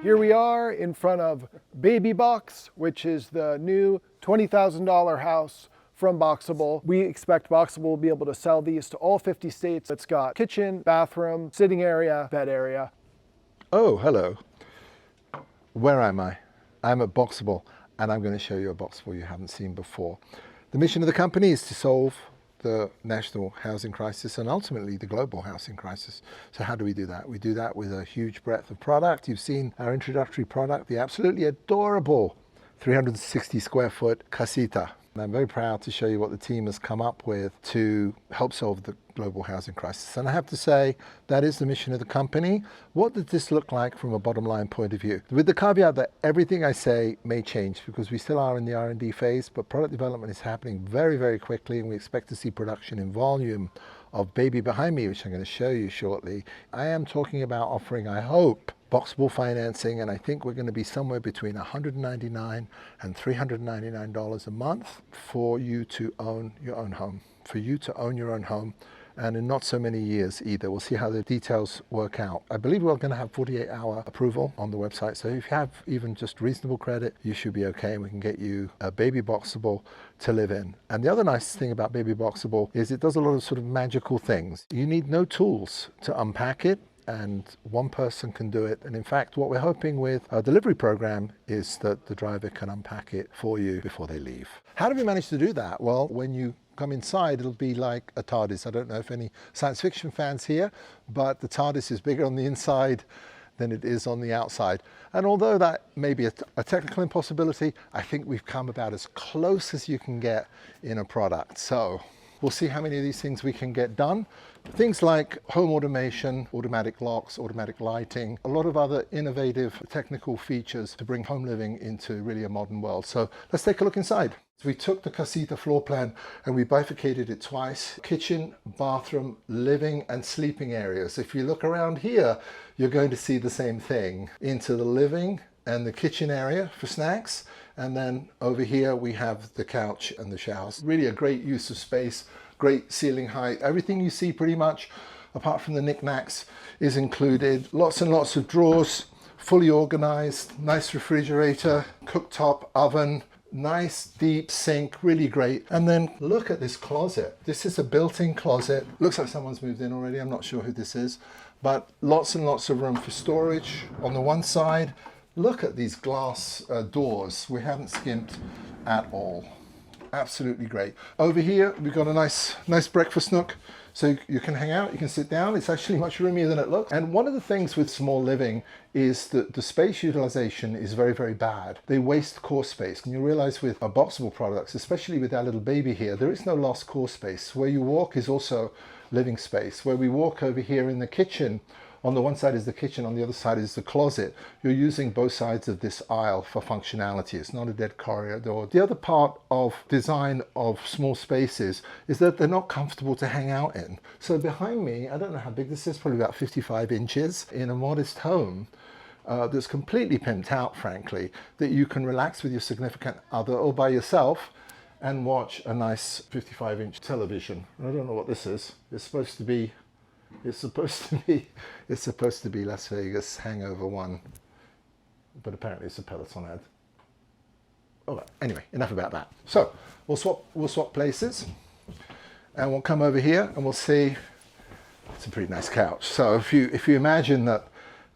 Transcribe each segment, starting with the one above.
Here we are in front of Baby Box, which is the new $20,000 house from Boxabl. We expect Boxabl will be able to sell these to all 50 states. It's got kitchen, bathroom, sitting area, bed area. Oh, hello. Where am I? I'm at Boxabl, and I'm going to show you a Boxabl you haven't seen before. The mission of the company is to solve the national housing crisis and ultimately the global housing crisis. So how do we do that? We do that with a huge breadth of product. You've seen our introductory product, the absolutely adorable 360 square foot casita. And I'm very proud to show you what the team has come up with to help solve the global housing crisis. And I have to say, that is the mission of the company. What does this look like from a bottom line point of view? With the caveat that everything I say may change because we still are in the R&D phase, but product development is happening very, very quickly, and we expect to see production in volume of Baby behind me, which I'm going to show you shortly. I am talking about offering, I hope, Boxabl financing, and I think we're going to be somewhere between $199 and $399 a month for you to own your own home. For you to own your own home, and in not so many years either. We'll see how the details work out. I believe we're going to have 48-hour approval on the website, so if you have even just reasonable credit, you should be okay, and we can get you a Baby Boxabl to live in. And the other nice thing about Baby Boxabl is it does a lot of sort of magical things. You need no tools to unpack it, and one person can do it. And in fact, what we're hoping with our delivery program is that the driver can unpack it for you before they leave. How do we manage to do that? Well, when you come inside, it'll be like a Tardis. I don't know if any science fiction fans here, but the Tardis is bigger on the inside than it is on the outside. And although that may be a technical impossibility, I think we've come about as close as you can get in a product. So we'll see how many of these things we can get done. Things like home automation, automatic locks, automatic lighting, a lot of other innovative technical features to bring home living into really a modern world. So let's take a look inside. So we took the casita floor plan and we bifurcated it twice: kitchen, bathroom, living and sleeping areas. If you look around here, you're going to see the same thing. Into the living and the kitchen area for snacks. And then over here we have the couch and the showers. Really a great use of space, great ceiling height. Everything you see pretty much, apart from the knickknacks, is included. Lots and lots of drawers, fully organized, nice refrigerator, cooktop, oven, nice deep sink, really great. And then look at this closet. This is a built-in closet. Looks like someone's moved in already. I'm not sure who this is, but lots and lots of room for storage on the one side. Look at these glass doors. We haven't skimped at all. Absolutely great. Over here, we've got a nice breakfast nook. So you can hang out, you can sit down. It's actually much roomier than it looks. And one of the things with small living is that the space utilization is very, very bad. They waste core space. And you realize with our Boxabl products, especially with our little baby here, there is no lost core space. Where you walk is also living space. Where we walk over here in the kitchen, on the one side is the kitchen, on the other side is the closet. You're using both sides of this aisle for functionality. It's not a dead corridor. The other part of design of small spaces is that they're not comfortable to hang out in. So behind me, I don't know how big this is, probably about 55 inches, in a modest home that's completely pimped out, frankly, that you can relax with your significant other or by yourself and watch a nice 55-inch television. I don't know what this is. It's supposed to be Las Vegas Hangover 1, but apparently it's a Peloton ad. All right, anyway, enough about that. So we'll swap places, and we'll come over here and we'll see. It's a pretty nice couch. So if you imagine that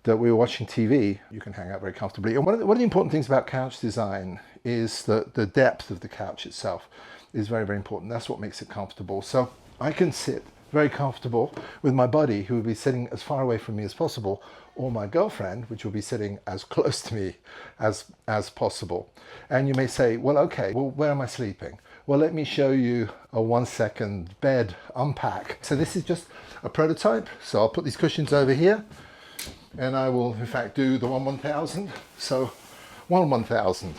we're watching TV, you can hang out very comfortably. And one of the important things about couch design is that the depth of the couch itself is very, very important. That's what makes it comfortable. So I can sit very comfortable with my buddy, who will be sitting as far away from me as possible, or my girlfriend, which will be sitting as close to me as possible. And you may say, well, okay, well, where am I sleeping? Well, let me show you a 1-second bed unpack. So this is just a prototype. So I'll put these cushions over here, and I will, in fact, do the 1/1000. So 1/1000.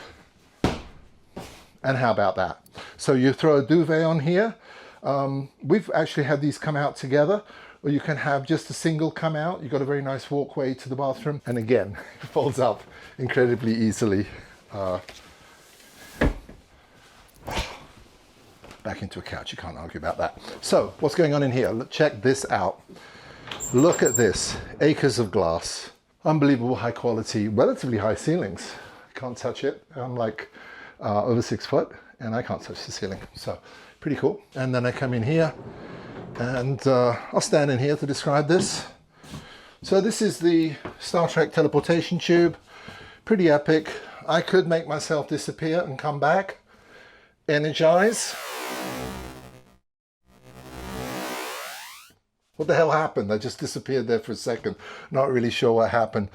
And how about that? So you throw a duvet on here. We've actually had these come out together, or you can have just a single come out. You've got a very nice walkway to the bathroom, and again, it folds up incredibly easily. Back into a couch, you can't argue about that. So what's going on in here? Check this out. Look at this, acres of glass, Unbelievable high quality, relatively high ceilings. Can't touch it. I'm like over 6 foot and I can't touch the ceiling. So pretty cool. And then I come in here and I'll stand in here to describe this. So this is the Star Trek teleportation tube. Pretty epic. I could make myself disappear and come back. Energize. What the hell happened? I just disappeared there for a second. Not really sure what happened.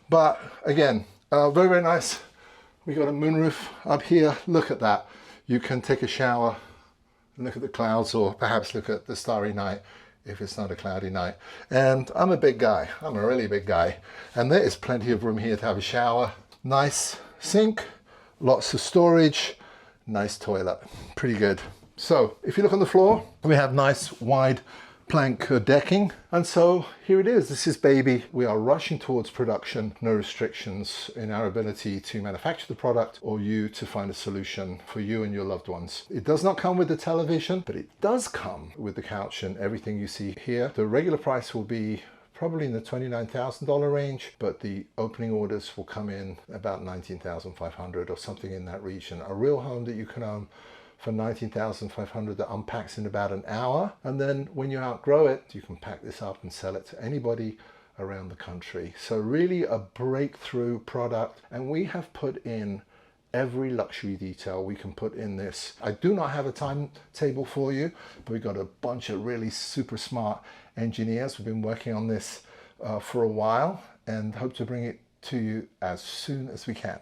But again, very, very nice. We got a moonroof up here. Look at that. You can take a shower and look at the clouds, or perhaps look at the starry night if it's not a cloudy night. And I'm a big guy. I'm a really big guy. And there is plenty of room here to have a shower. Nice sink, lots of storage, nice toilet. Pretty good. So if you look on the floor, we have nice wide plank decking, and so here it is. This is baby. We are rushing towards production. No restrictions in our ability to manufacture the product or you to find a solution for you and your loved ones. It does not come with the television, but it does come with the couch and everything you see here. The regular price will be probably in the $29,000 range, but the opening orders will come in about $19,500 or something in that region. A real home that you can own for $19,500 that unpacks in about an hour. And then when you outgrow it, you can pack this up and sell it to anybody around the country. So really a breakthrough product. And we have put in every luxury detail we can put in this. I do not have a timetable for you, but we've got a bunch of really super smart engineers. We've been working on this for a while and hope to bring it to you as soon as we can.